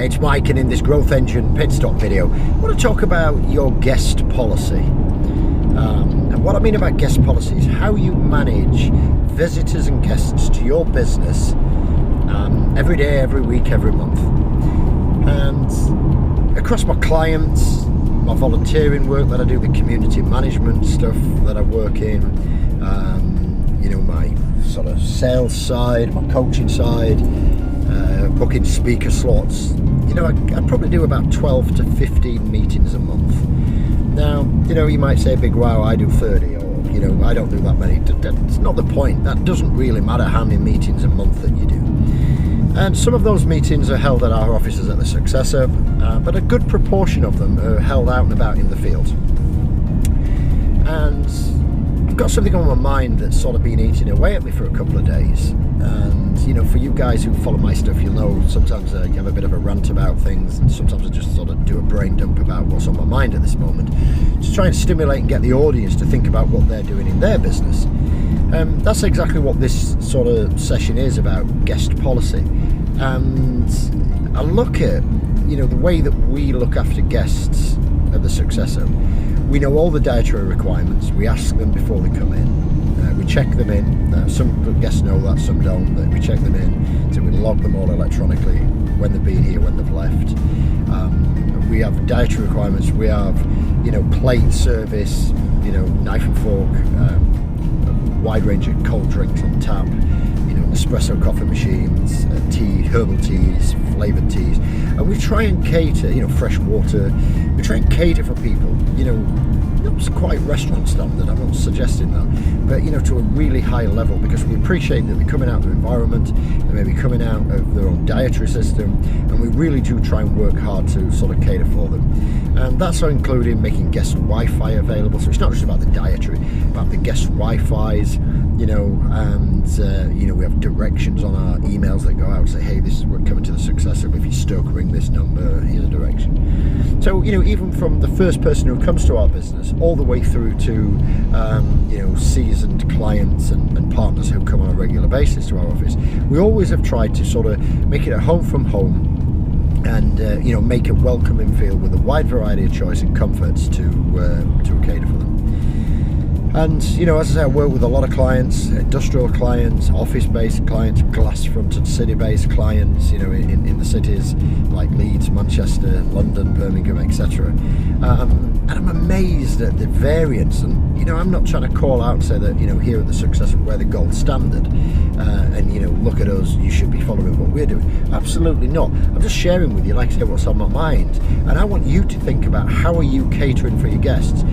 It's Mike, and in this Growth Engine pit stop video, I want to talk about your guest policy. And what I mean about guest policy is how you manage visitors and guests to your business every day, every week, every month. And across my clients, my volunteering work that I do, the community management stuff that I work in, my sort of sales side, my coaching side, booking speaker slots, I probably do about 12 to 15 meetings a month. Now, you might say, big wow, I do 30, or, I don't do that many. That's not the point. That doesn't really matter how many meetings a month that you do. And some of those meetings are held at our offices at the Successor, but a good proportion of them are held out and about in the field. And I've got something on my mind that's sort of been eating away at me for a couple of days. And, for you guys who follow my stuff, you'll know sometimes you have a bit of a rant about things, and sometimes I just sort of do a brain dump about what's on my mind at this moment, to try and stimulate and get the audience to think about what they're doing in their business. That's exactly what this sort of session is about, guest policy. And I look at, the way that we look after guests at the Successor. We know all the dietary requirements. We ask them before they come in. We check them in. Some guests know that, some don't. But we check them in. So we log them all electronically when they've been here, when they've left. We have dietary requirements. We have, plate service, knife and fork, a wide range of cold drinks on tap, espresso coffee machines, tea, herbal teas, flavoured teas, and we try and cater, fresh water. We try and cater for people, not quite restaurant standard, I'm not suggesting that, but to a really high level, because we appreciate that they're coming out of their environment, they may be coming out of their own dietary system, and we really do try and work hard to sort of cater for them. And that's including making guest Wi-Fi available, so it's not just about the dietary, about the guest Wi-Fis, and we have directions on our emails that go out and say, hey, this is we're coming to the Successor, if you're stuck, ring this number, here's a direction. So, even from the first person who comes to our business all the way through to, seasoned clients and partners who come on a regular basis to our office, we always have tried to sort of make it a home from home and, make a welcoming feel with a wide variety of choice and comforts to cater for them. And, as I say, I work with a lot of clients, industrial clients, office-based clients, glass-fronted city-based clients, in the cities like Leeds, Manchester, London, Birmingham, etc. And I'm amazed at the variance. And, I'm not trying to call out and say that, here at the Successor we're the gold standard. And, look at us, you should be following what we're doing. Absolutely not. I'm just sharing with you, like I say, what's on my mind. And I want you to think about how are you catering for your guests.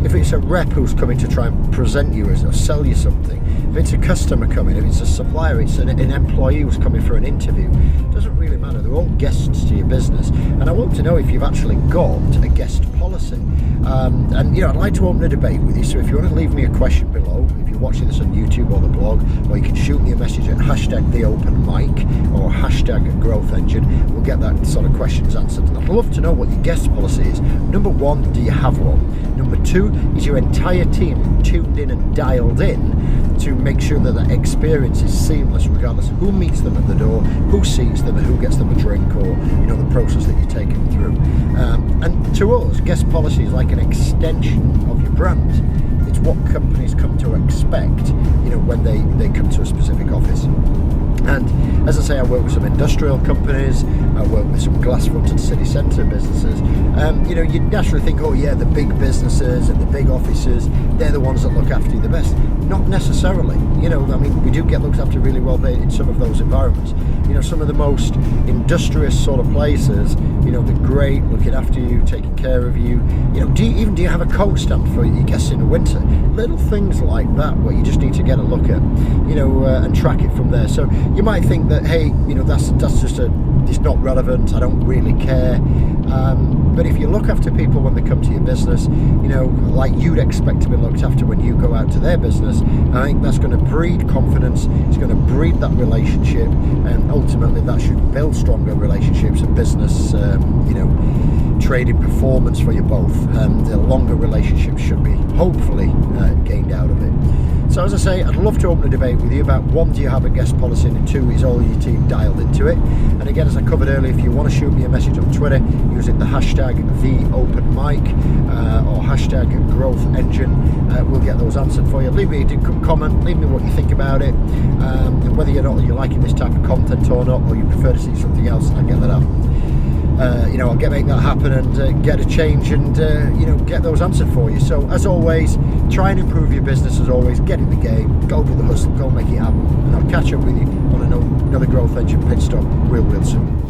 If it's a rep who's coming to try and present you or sell you something, if it's a customer coming, if it's a supplier, it's an employee who's coming for an interview, it doesn't really matter. They're all guests to your business. And I want to know if you've actually got a guest policy. I'd like to open a debate with you. So if you want to leave me a question below, if you're watching this on YouTube or the blog, or you can shoot me a message at #TheOpenMic or #GrowthEngine, we'll get that sort of questions answered. And I'd love to know what your guest policy is. Number one, do you have one? Number two, is your entire team tuned in and dialed in to make sure that that experience is seamless, regardless of who meets them at the door, who sees them, and who gets them a drink, or the process that you're taking them through. And to us, guest policy is like an extension of your brand. It's what companies come to expect, when they come to a specific office. And as I say, I work with some industrial companies, I work with some glass-fronted city centre businesses. You naturally think, oh yeah, the big businesses and the big offices, they're the ones that look after you the best. Not necessarily. We do get looked after really well in some of those environments. Some of the most industrious sort of places, they're great, looking after you, taking care of you. Do you have a coat stand for your guests in the winter? Little things like that where you just need to get a look at, and track it from there. So you might think that, hey, that's just it's not relevant, I don't really care. But if you look after people when they come to your business, like you'd expect to be looked after when you go out to their business, I think that's going to breed confidence, it's going to breed that relationship, and ultimately that should build stronger relationships and business, trading performance for you both, and a longer relationship should be hopefully gained out of it. So as I say, I'd love to open a debate with you about, one, do you have a guest policy, and 2 is all your team dialed into it. And again, as I covered earlier, if you want to shoot me a message on Twitter using the hashtag #TheOpenMic or hashtag Growth Engine, we'll get those answered for you. Leave me a comment, leave me what you think about it, whether you're liking this type of content or not, or you prefer to see something else, and I'll get that out. I'll make that happen and get a change and get those answered for you. So as always, try and improve your business. As always, get in the game, go with the hustle, go make it happen, and I'll catch up with you on another Growth Engine pit stop real soon.